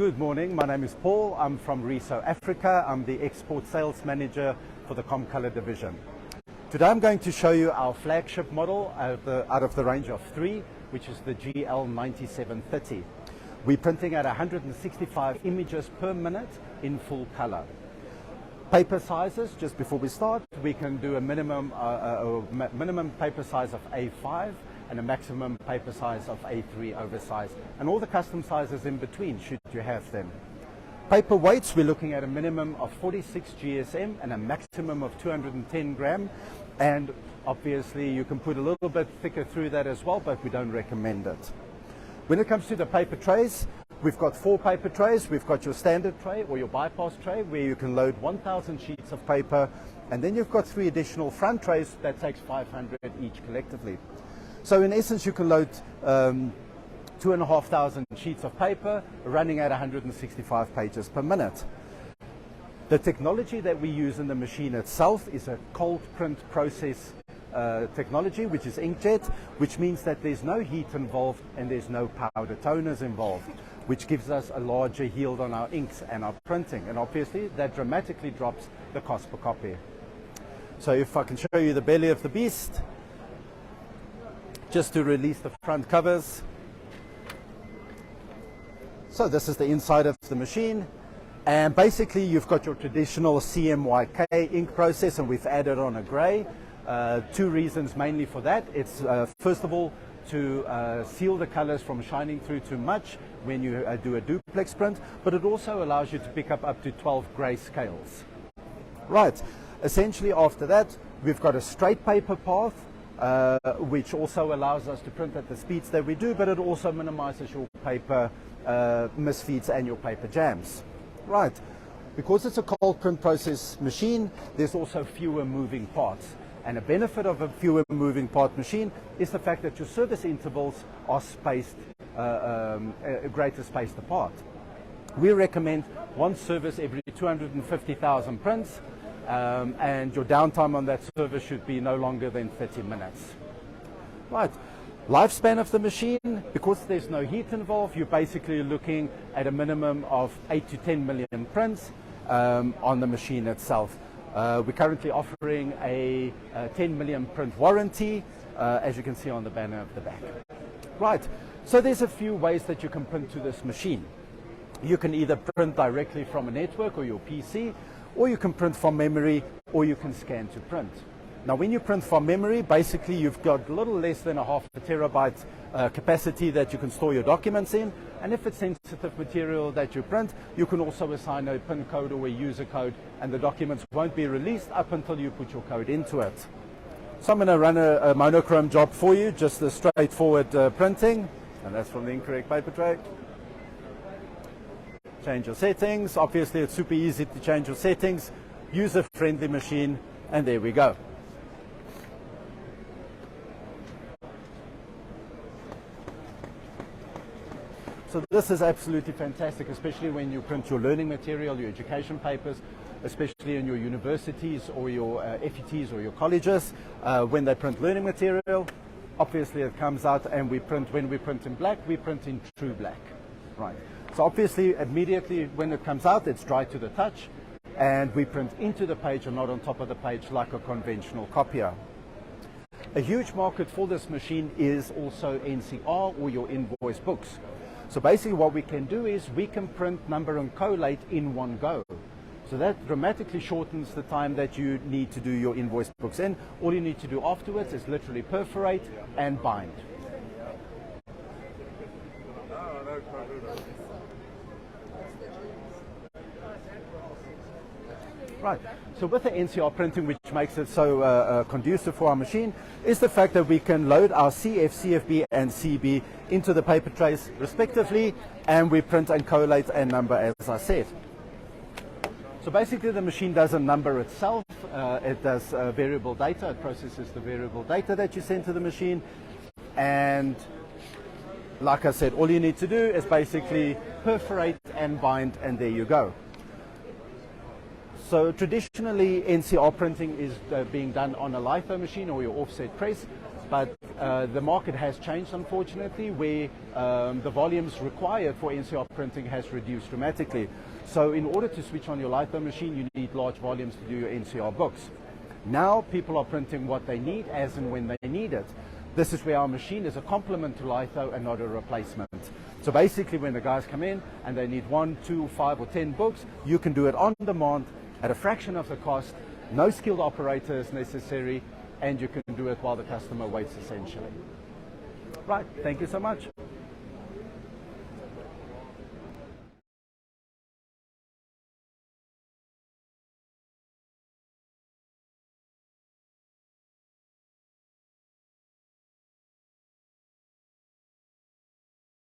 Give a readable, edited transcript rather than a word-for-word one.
Good morning, my name is Paul. I'm from RISO Africa. I'm the Export Sales Manager for the ComColor division. Today I'm going to show you our flagship model out of the range of 3, which is the GL9730. We're printing at 165 images per minute in full color. Paper sizes, just before we start, we can do a minimum paper size of A5 and a maximum paper size of A3 oversized, and all the custom sizes in between should you have them. Paper weights, we're looking at a minimum of 46 GSM and a maximum of 210 gram, and obviously you can put a little bit thicker through that as well, but we don't recommend it. When it comes to the paper trays, we've got 4 paper trays. We've got your standard tray or your bypass tray where you can load 1,000 sheets of paper, and then you've got 3 additional front trays that takes 500 each collectively. So in essence you can load 2,500 sheets of paper running at 165 pages per minute. The technology that we use in the machine itself is a cold print process technology, which is inkjet, which means that there's no heat involved and there's no powder toners involved, which gives us a larger yield on our inks and our printing, and obviously that dramatically drops the cost per copy. So if I can show you the belly of the beast, just to release the front covers. So this is the inside of the machine, and basically you've got your traditional CMYK ink process, and we've added on a grey. 2 reasons mainly for that. It's first of all to seal the colors from shining through too much when you do a duplex print, but it also allows you to pick up to 12 grey scales. Right, essentially after that we've got a straight paper path, which also allows us to print at the speeds that we do, but it also minimizes your paper misfeeds and your paper jams. Right, because it's a cold print process machine, there's also fewer moving parts. And a benefit of a fewer moving part machine is the fact that your service intervals are spaced, greater spaced apart. We recommend one service every 250,000 prints, and your downtime on that service should be no longer than 30 minutes. Right, lifespan of the machine, because there's no heat involved, you're basically looking at a minimum of 8 to 10 million prints on the machine itself. We're currently offering a 10 million print warranty, as you can see on the banner of the back. Right, so there's a few ways that you can print to this machine. You can either print directly from a network or your PC, or you can print from memory, or you can scan to print. Now when you print from memory, basically you've got a little less than a half a terabyte capacity that you can store your documents in, and if it's sensitive material that you print, you can also assign a PIN code or a user code, and the documents won't be released up until you put your code into it. So I'm going to run a monochrome job for you, just a straightforward printing, and that's from the incorrect paper tray. Change your settings. Obviously it's super easy to change your settings, user-friendly machine, and there we go. So this is absolutely fantastic, especially when you print your learning material, your education papers, especially in your universities or your FETs or your colleges. When they print learning material, obviously it comes out, and when we print in black, we print in true black. Right. So obviously immediately when it comes out, it's dry to the touch, and we print into the page and not on top of the page like a conventional copier. A huge market for this machine is also NCR or your invoice books. So basically what we can do is we can print, number and collate in one go. So that dramatically shortens the time that you need to do your invoice books in. All you need to do afterwards is literally perforate and bind. Right, so with the NCR printing, which makes it so conducive for our machine, is the fact that we can load our CF, CFB and CB into the paper trays respectively, and we print and collate and number, as I said. So basically the machine doesn't number itself, it does variable data, it processes the variable data that you send to the machine, and like I said, all you need to do is basically perforate and bind, and there you go. So traditionally NCR printing is being done on a litho machine or your offset press. but the market has changed, unfortunately, where the volumes required for NCR printing has reduced dramatically. So in order to switch on your litho machine, you need large volumes to do your NCR books. Now people are printing what they need as and when they need it. This is where our machine is a complement to litho and not a replacement. So basically when the guys come in and they need 1, 2, 5 or 10 books, you can do it on demand at a fraction of the cost, no skilled operator is necessary, and you can do it while the customer waits essentially. Right, thank you so much.